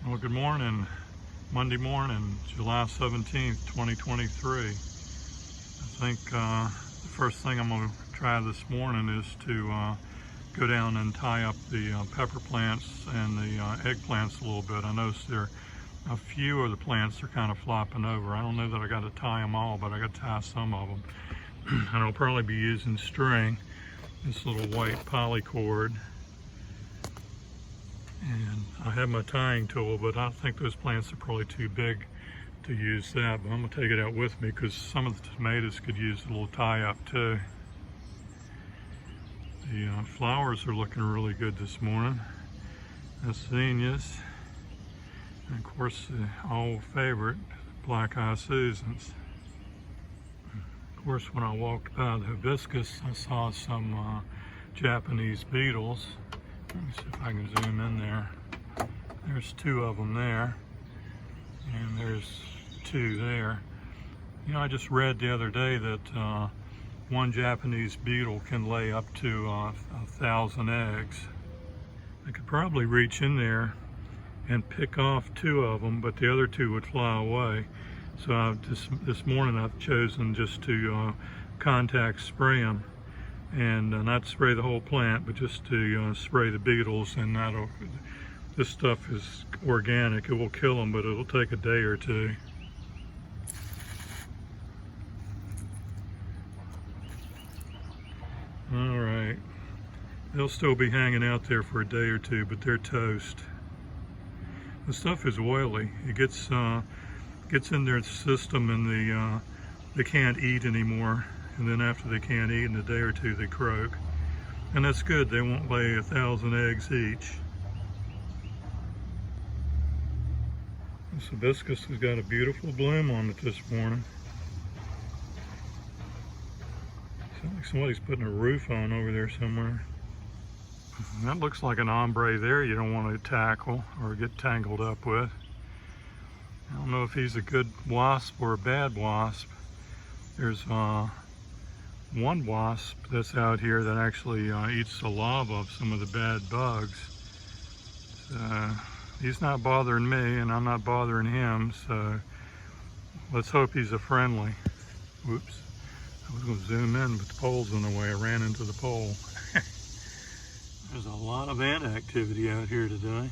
Well, good morning. Monday morning, July 17th, 2023. I think the first thing I'm going to try this morning is to go down and tie up the pepper plants and the eggplants a little bit. I noticed a few of the plants are kind of flopping over. I don't know that I got to tie them all, but I got to tie some of them. And I'll probably be using string, this little white poly cord. And I have my tying tool, but I think those plants are probably too big to use that. But I'm going to take it out with me because some of the tomatoes could use a little tie up too. The flowers are looking really good this morning. The zinnias, and of course the old favorite, black eye Susans. Of course, when I walked by the hibiscus, I saw some Japanese beetles. Let me see if I can zoom in there. There's two of them there, and there's two there. You know, I just read the other day that one Japanese beetle can lay up to 1,000 eggs. I could probably reach in there and pick off two of them, but the other two would fly away. So this morning I've chosen just to contact spray them. And not spray the whole plant, but just to spray the beetles, and this stuff is organic. It will kill them, but it'll take a day or two. All right, they'll still be hanging out there for a day or two, but they're toast. The stuff is oily. It gets in their system, and they can't eat anymore. And then after they can't eat, in a day or two they croak. And that's good, they won't lay 1,000 eggs each. This hibiscus has got a beautiful bloom on it this morning. Sounds like somebody's putting a roof on over there somewhere. That looks like an ombre there you don't want to tackle or get tangled up with. I don't know if he's a good wasp or a bad wasp. There's one wasp that's out here that actually eats the larvae of some of the bad bugs. He's not bothering me, and I'm not bothering him, so let's hope he's a friendly. Whoops, I was going to zoom in, but the pole's in the way. I ran into the pole. There's a lot of ant activity out here today.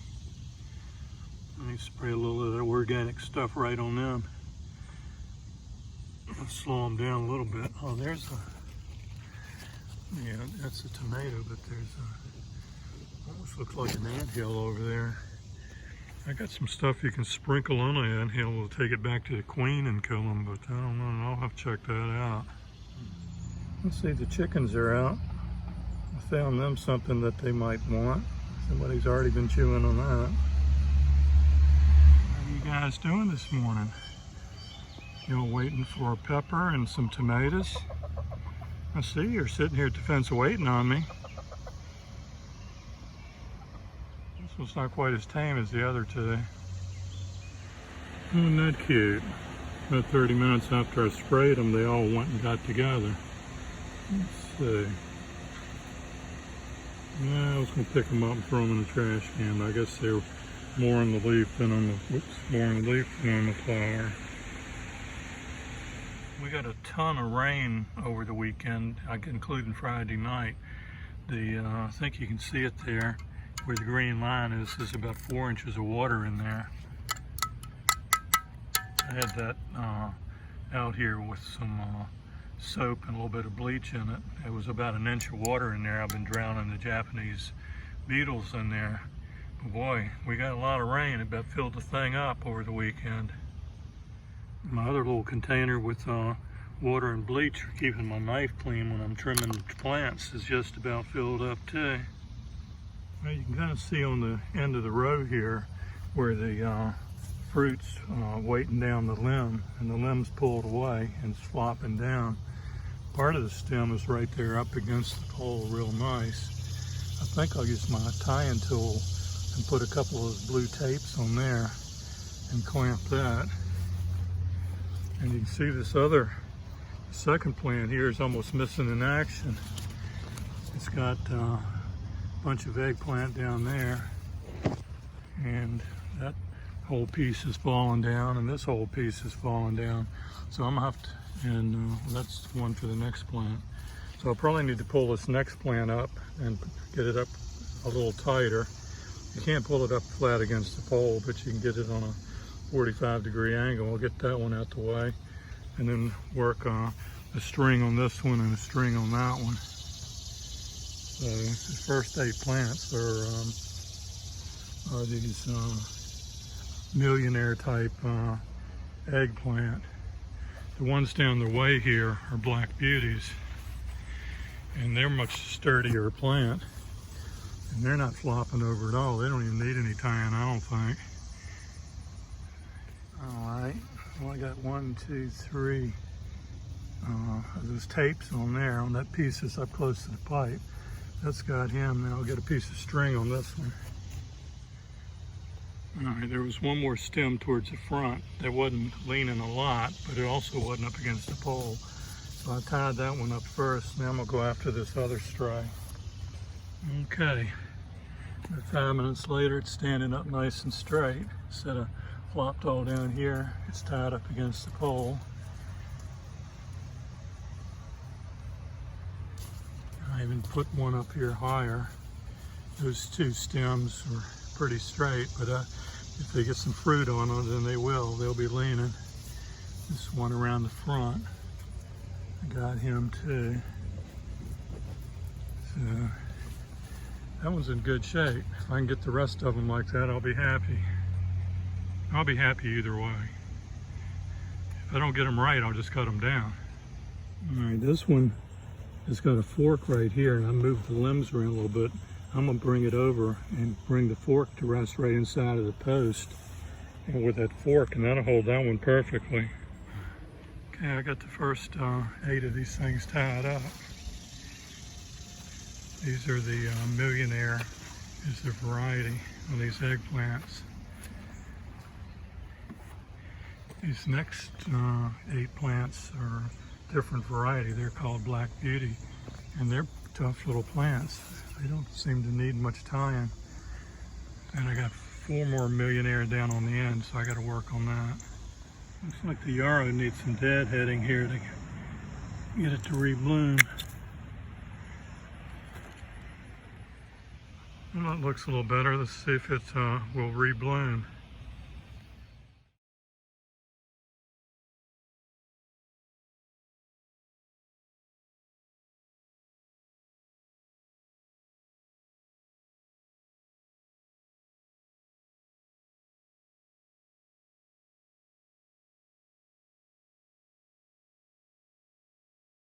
Let me spray a little of that organic stuff right on them. Let's slow them down a little bit. Oh, there's a... Yeah, that's a tomato, but there's almost looks like an anthill over there. I got some stuff you can sprinkle on an anthill. We'll take it back to the queen and kill them, but I don't know. I'll have to check that out. Let's see, the chickens are out. I found them something that they might want. Somebody's already been chewing on that. How are you guys doing this morning? You know, waiting for a pepper and some tomatoes? I see you're sitting here at the fence waiting on me. This one's not quite as tame as the other two. Isn't that cute? About 30 minutes after I sprayed them, they all went and got together. Let's see. Yeah, I was going to pick them up and throw them in the trash can, but I guess they were more on the leaf than on the, more on the leaf than on the flower. We got a ton of rain over the weekend, including Friday night. I think you can see it there, where the green line is. There's about 4 inches of water in there. I had that out here with some soap and a little bit of bleach in it. It was about 1 inch of water in there. I've been drowning the Japanese beetles in there. But boy, we got a lot of rain. It about filled the thing up over the weekend. My other little container with water and bleach for keeping my knife clean when I'm trimming plants is just about filled up too. Well, you can kind of see on the end of the row here where the fruit's weighting down the limb, and the limb's pulled away and it's flopping down. Part of the stem is right there up against the pole real nice. I think I'll use my tying tool and put a couple of those blue tapes on there and clamp that. And you can see this second plant here is almost missing in action. It's got a bunch of eggplant down there, and that whole piece is falling down, and this whole piece is falling down. So I'm gonna have to, and that's one for the next plant. So I'll probably need to pull this next plant up and get it up a little tighter. You can't pull it up flat against the pole, but you can get it on a 45-degree angle. We'll get that one out the way, and then work a string on this one and a string on that one. So the first 8 plants are these millionaire type eggplant. The ones down the way here are black beauties, and they're much sturdier plant, and they're not flopping over at all. They don't even need any tying, I don't think. All right, well, I got 1, 2, 3 those tapes on there, on that piece that's up close to the pipe. That's got him. Now I'll get a piece of string on this one. All right, there was one more stem towards the front that wasn't leaning a lot, but it also wasn't up against the pole. So I tied that one up first. Now I'm gonna go after this other stray. Okay, 5 minutes later, it's standing up nice and straight. Instead of flopped all down here, it's tied up against the pole. I even put one up here higher. Those 2 stems are pretty straight, but if they get some fruit on them, then they will. They'll be leaning. This one around the front, I got him too. So that one's in good shape. If I can get the rest of them like that, I'll be happy. I'll be happy either way. If I don't get them right, I'll just cut them down. All right, this one has got a fork right here, and I moved the limbs around a little bit. I'm gonna bring it over and bring the fork to rest right inside of the post, and with that fork, and that'll hold that one perfectly. Okay, I got the first 8 of these things tied up. These are the millionaire, is the variety of these eggplants. These next 8 plants are a different variety. They're called Black Beauty, and they're tough little plants. They don't seem to need much tying. And I got 4 more millionaire down on the end, so I got to work on that. Looks like the yarrow needs some deadheading here to get it to rebloom. Well, that looks a little better. Let's see if it will rebloom.